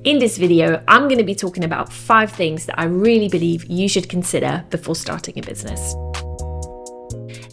In this video, I'm going to be talking about 5 things that I really believe you should consider before starting a business.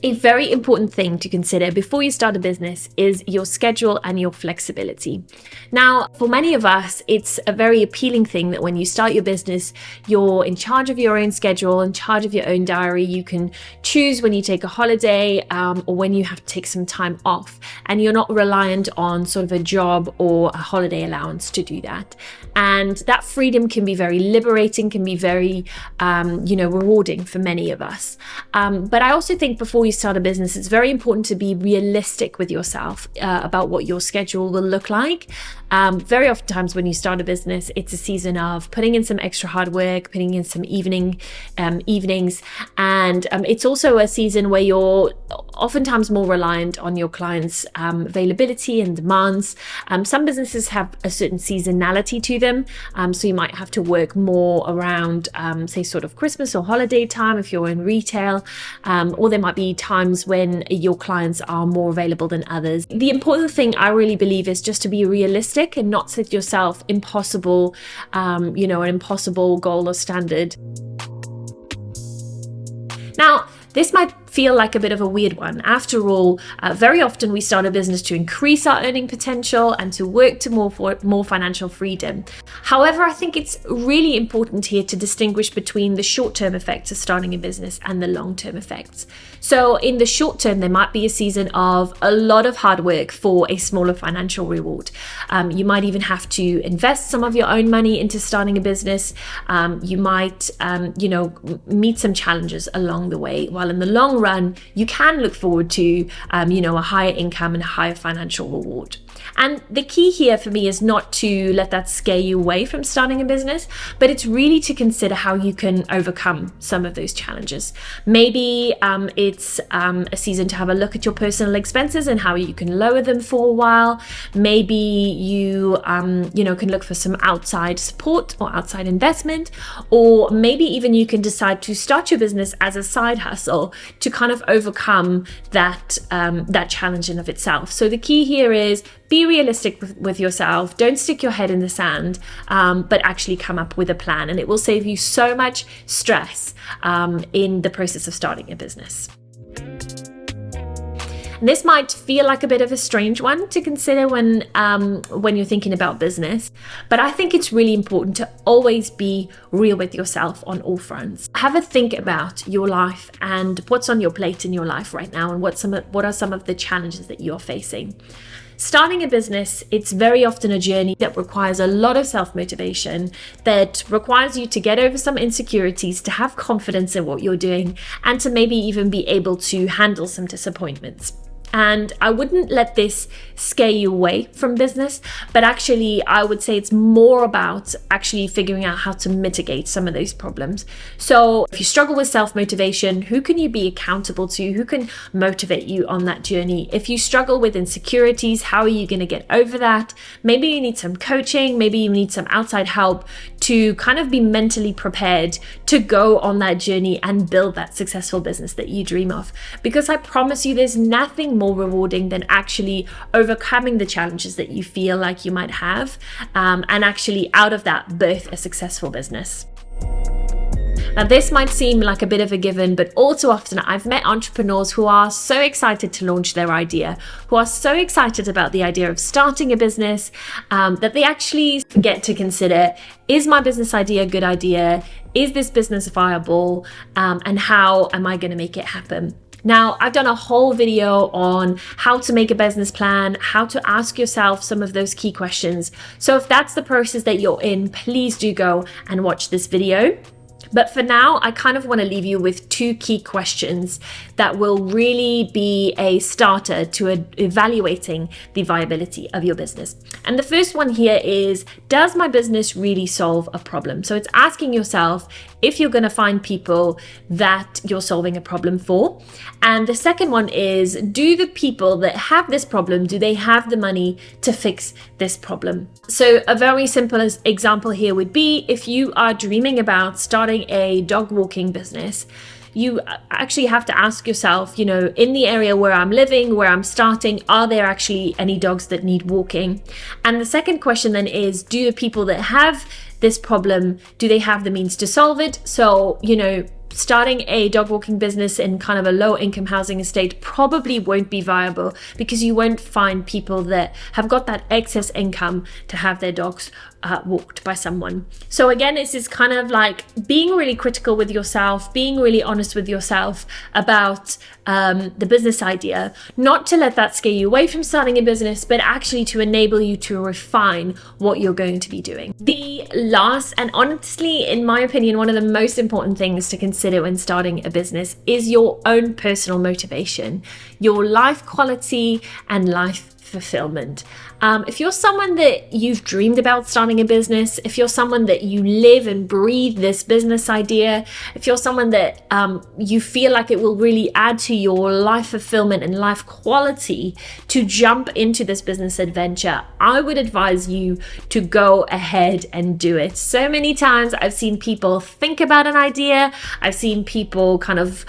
A very important thing to consider before you start a business is your schedule and your flexibility. Now, for many of us, it's a very appealing thing that when you start your business, you're in charge of your own schedule, in charge of your own diary. You can choose when you take a holiday or when you have to take some time off, and you're not reliant on sort of a job or a holiday allowance to do that. And that freedom can be very liberating, can be very, rewarding for many of us. But I also think before you start a business, it's very important to be realistic with yourself about what your schedule will look like. Very oftentimes when you start a business, it's a season of putting in some extra hard work, putting in some evenings, and it's also a season where you're oftentimes more reliant on your clients' availability and demands. Some businesses have a certain seasonality to them, so you might have to work more around, say, sort of Christmas or holiday time if you're in retail, or there might be times when your clients are more available than others. The important thing I really believe is just to be realistic and not set yourself impossible, an impossible goal or standard. Now, this might feel like a bit of a weird one. After all, very often we start a business to increase our earning potential and to work to more financial freedom. However, I think it's really important here to distinguish between the short-term effects of starting a business and the long-term effects. So in the short term, there might be a season of a lot of hard work for a smaller financial reward. You might even have to invest some of your own money into starting a business. You might, meet some challenges along the way, while in the long run, you can look forward to, a higher income and a higher financial reward. And the key here for me is not to let that scare you away from starting a business, but it's really to consider how you can overcome some of those challenges. Maybe it's a season to have a look at your personal expenses and how you can lower them for a while. Maybe you, can look for some outside support or outside investment, or maybe even you can decide to start your business as a side hustle to kind of overcome that challenge in of itself. So the key here is be realistic with yourself. Don't stick your head in the sand, but actually come up with a plan, and it will save you so much stress in the process of starting a business. And this might feel like a bit of a strange one to consider when you're thinking about business, but I think it's really important to always be real with yourself on all fronts. Have a think about your life and what's on your plate in your life right now, and what are some of the challenges that you're facing. Starting a business, it's very often a journey that requires a lot of self-motivation, that requires you to get over some insecurities, to have confidence in what you're doing, and to maybe even be able to handle some disappointments. And I wouldn't let this scare you away from business, but actually I would say it's more about actually figuring out how to mitigate some of those problems. So if you struggle with self-motivation, who can you be accountable to? Who can motivate you on that journey? If you struggle with insecurities, how are you going to get over that? Maybe you need some coaching, maybe you need some outside help to kind of be mentally prepared to go on that journey and build that successful business that you dream of. Because I promise you, there's nothing more rewarding than actually overcoming the challenges that you feel like you might have, and actually out of that birth a successful business. Now, this might seem like a bit of a given, but all too often I've met entrepreneurs who are so excited to launch their idea, who are so excited about the idea of starting a business, that they actually forget to consider, is my business idea a good idea? Is this business viable? And how am I going to make it happen? Now, I've done a whole video on how to make a business plan, how to ask yourself some of those key questions. So if that's the process that you're in, please do go and watch this video. But for now, I kind of want to leave you with 2 key questions that will really be a starter to evaluating the viability of your business. And the first one here is, does my business really solve a problem? So it's asking yourself if you're going to find people that you're solving a problem for. And the second one is, do the people that have this problem, do they have the money to fix this problem? So a very simple example here would be, if you are dreaming about starting a dog walking business, you actually have to ask yourself, in the area where I'm living, where I'm starting, are there actually any dogs that need walking? And the second question then is, do the people that have this problem, do they have the means to solve it? So, starting a dog walking business in kind of a low income housing estate probably won't be viable, because you won't find people that have got that excess income to have their dogs walked by someone. So again, this is kind of like being really critical with yourself, being really honest with yourself about the business idea, not to let that scare you away from starting a business, but actually to enable you to refine what you're going to be doing. The last, and honestly, in my opinion, one of the most important things to consider when starting a business is your own personal motivation, your life quality and life fulfillment. If you're someone that you've dreamed about starting a business, if you're someone that you live and breathe this business idea, if you're someone that you feel like it will really add to your life fulfillment and life quality to jump into this business adventure, I would advise you to go ahead and do it. So many times I've seen people think about an idea, I've seen people kind of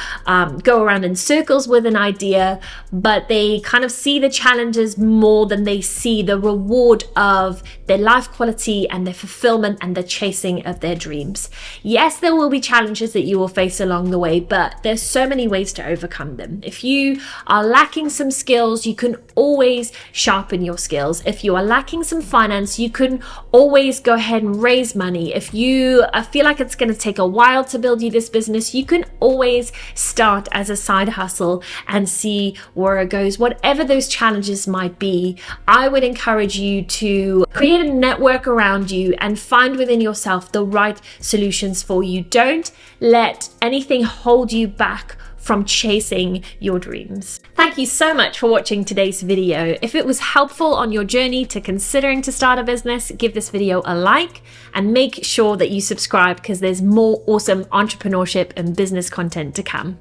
go around in circles with an idea, but they kind of see the challenges more than they see the reward of their life quality and their fulfillment and the chasing of their dreams. Yes, there will be challenges that you will face along the way, but there's so many ways to overcome them. If you are lacking some skills, you can always sharpen your skills. If you are lacking some finance, you can always go ahead and raise money. If you feel like it's going to take a while to build you this business, you can always start as a side hustle and see where it goes. Whatever those challenges might be, I would encourage you to create a network around you and find within yourself the right solutions for you. Don't let anything hold you back from chasing your dreams. Thank you so much for watching today's video. If it was helpful on your journey to considering to start a business, give this video a like and make sure that you subscribe, because there's more awesome entrepreneurship and business content to come.